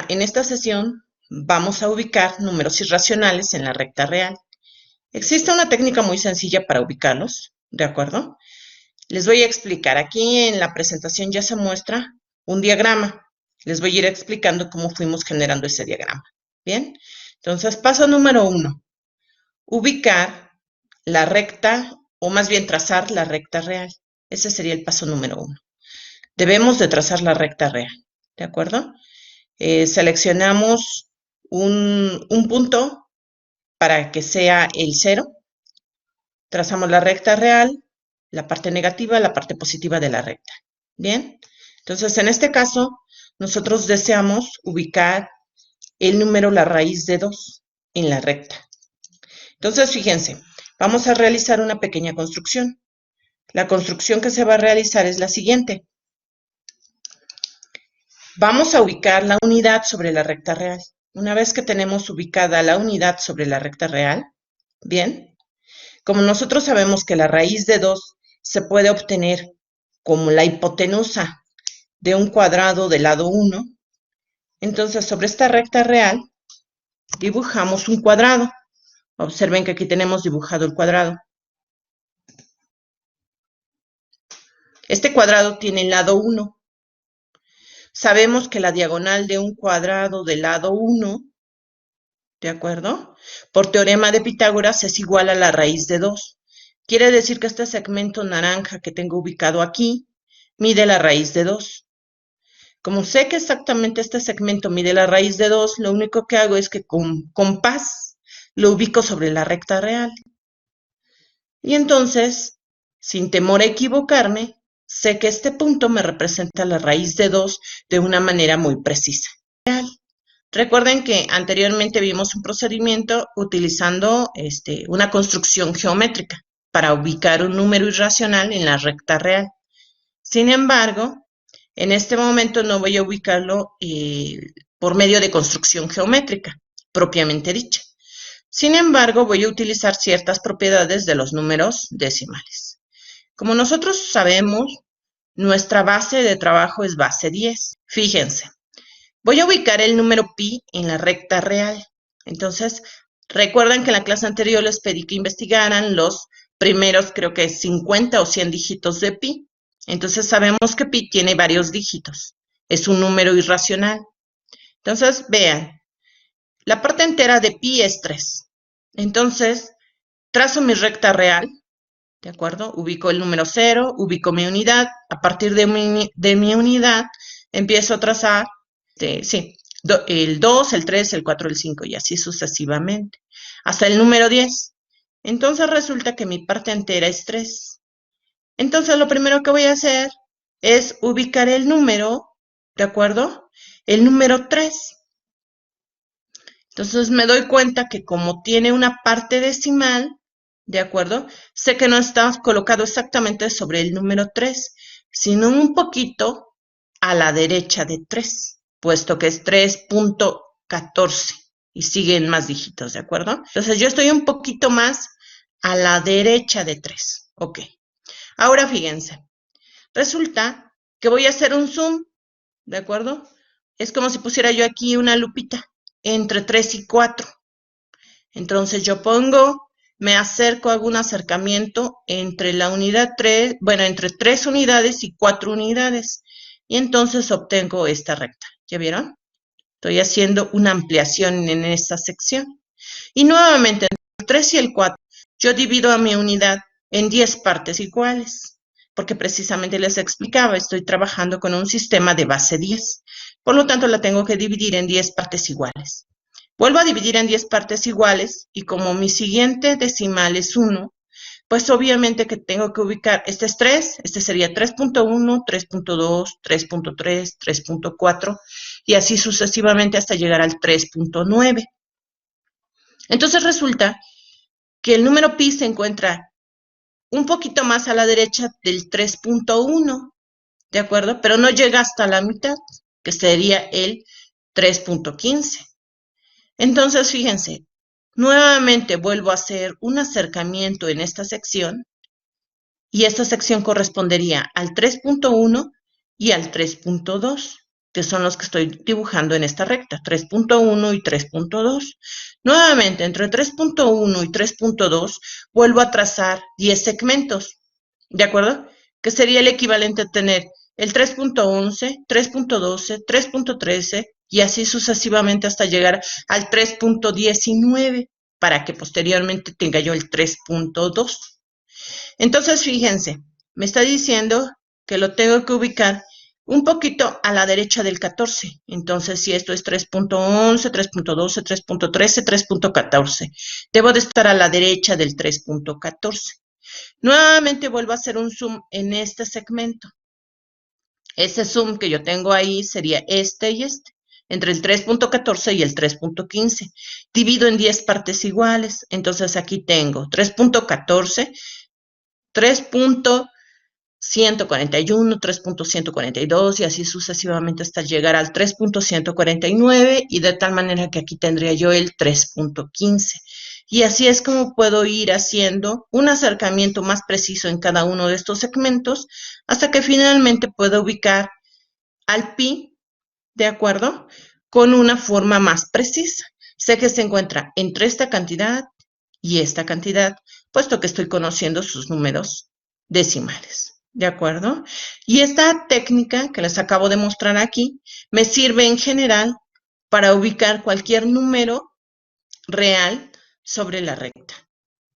En esta sesión, vamos a ubicar números irracionales en la recta real. Existe una técnica muy sencilla para ubicarlos, ¿de acuerdo? Les voy a explicar. Aquí en la presentación ya se muestra un diagrama. Les voy a ir explicando cómo fuimos generando ese diagrama. Bien, entonces paso número 1. Ubicar la recta, o más bien trazar la recta real. Ese sería el paso número 1. Debemos de trazar la recta real, ¿de acuerdo? Seleccionamos un punto para que sea el 0. Trazamos la recta real, la parte negativa, la parte positiva de la recta. Bien, entonces en este caso, nosotros deseamos ubicar el número, la raíz de 2 en la recta. Entonces, fíjense, vamos a realizar una pequeña construcción. La construcción que se va a realizar es la siguiente. Vamos a ubicar la unidad sobre la recta real. Una vez que tenemos ubicada la unidad sobre la recta real, bien, como nosotros sabemos que la raíz de 2 se puede obtener como la hipotenusa de un cuadrado del lado 1, entonces sobre esta recta real dibujamos un cuadrado. Observen que aquí tenemos dibujado el cuadrado. Este cuadrado tiene el lado 1. Sabemos que la diagonal de un cuadrado del lado 1, ¿de acuerdo? Por teorema de Pitágoras es igual a la raíz de 2. Quiere decir que este segmento naranja que tengo ubicado aquí mide la raíz de 2. Como sé que exactamente este segmento mide la raíz de 2, lo único que hago es que con compás lo ubico sobre la recta real. Y entonces, sin temor a equivocarme, sé que este punto me representa la raíz de 2 de una manera muy precisa. Recuerden que anteriormente vimos un procedimiento utilizando una construcción geométrica para ubicar un número irracional en la recta real. Sin embargo, en este momento no voy a ubicarlo por medio de construcción geométrica, propiamente dicha. Sin embargo, voy a utilizar ciertas propiedades de los números decimales. Como nosotros sabemos, nuestra base de trabajo es base 10. Fíjense, voy a ubicar el número pi en la recta real. Entonces, recuerdan que en la clase anterior les pedí que investigaran los primeros, creo que 50 o 100 dígitos de pi. Entonces, sabemos que pi tiene varios dígitos. Es un número irracional. Entonces, vean, la parte entera de pi es 3. Entonces, trazo mi recta real, ¿de acuerdo? Ubico el número 0, ubico mi unidad. A partir de mi unidad, empiezo a trazar, el 2, el 3, el 4, el 5 y así sucesivamente, hasta el número 10. Entonces, resulta que mi parte entera es 3. Entonces, lo primero que voy a hacer es ubicar el número, ¿de acuerdo? El número 3. Entonces me doy cuenta que como tiene una parte decimal, ¿de acuerdo? Sé que no está colocado exactamente sobre el número 3, sino un poquito a la derecha de 3, puesto que es 3.14 y siguen más dígitos, ¿de acuerdo? Entonces yo estoy un poquito más a la derecha de 3, ok. Ahora fíjense, resulta que voy a hacer un zoom, ¿de acuerdo? Es como si pusiera yo aquí una lupita entre 3 y 4. Entonces yo me acerco, hago un acercamiento entre la unidad 3, bueno, entre 3 unidades y 4 unidades. Y entonces obtengo esta recta. ¿Ya vieron? Estoy haciendo una ampliación en esta sección. Y nuevamente, entre el 3 y el 4, yo divido a mi unidad en 10 partes iguales. Porque precisamente les explicaba, estoy trabajando con un sistema de base 10. Por lo tanto, la tengo que dividir en 10 partes iguales. Vuelvo a dividir en 10 partes iguales y como mi siguiente decimal es 1, pues obviamente que tengo que ubicar, este es 3, este sería 3.1, 3.2, 3.3, 3.4 y así sucesivamente hasta llegar al 3.9. Entonces resulta que el número pi se encuentra un poquito más a la derecha del 3.1, ¿de acuerdo? Pero no llega hasta la mitad, que sería el 3.15. Entonces, fíjense, nuevamente vuelvo a hacer un acercamiento en esta sección y esta sección correspondería al 3.1 y al 3.2. que son los que estoy dibujando en esta recta, 3.1 y 3.2. Nuevamente, entre 3.1 y 3.2 vuelvo a trazar 10 segmentos, ¿de acuerdo? Que sería el equivalente a tener el 3.11, 3.12, 3.13 y así sucesivamente hasta llegar al 3.19 para que posteriormente tenga yo el 3.2. Entonces, fíjense, me está diciendo que lo tengo que ubicar un poquito a la derecha del 14. Entonces, si esto es 3.11, 3.12, 3.13, 3.14, debo de estar a la derecha del 3.14. Nuevamente vuelvo a hacer un zoom en este segmento. Ese zoom que yo tengo ahí sería este y este, entre el 3.14 y el 3.15. Divido en 10 partes iguales. Entonces, aquí tengo 3.14, 3.141, 3.142 y así sucesivamente hasta llegar al 3.149 y de tal manera que aquí tendría yo el 3.15. Y así es como puedo ir haciendo un acercamiento más preciso en cada uno de estos segmentos hasta que finalmente puedo ubicar al pi, ¿de acuerdo? Con una forma más precisa. Sé que se encuentra entre esta cantidad y esta cantidad, puesto que estoy conociendo sus números decimales, ¿de acuerdo? Y esta técnica que les acabo de mostrar aquí me sirve en general para ubicar cualquier número real sobre la recta.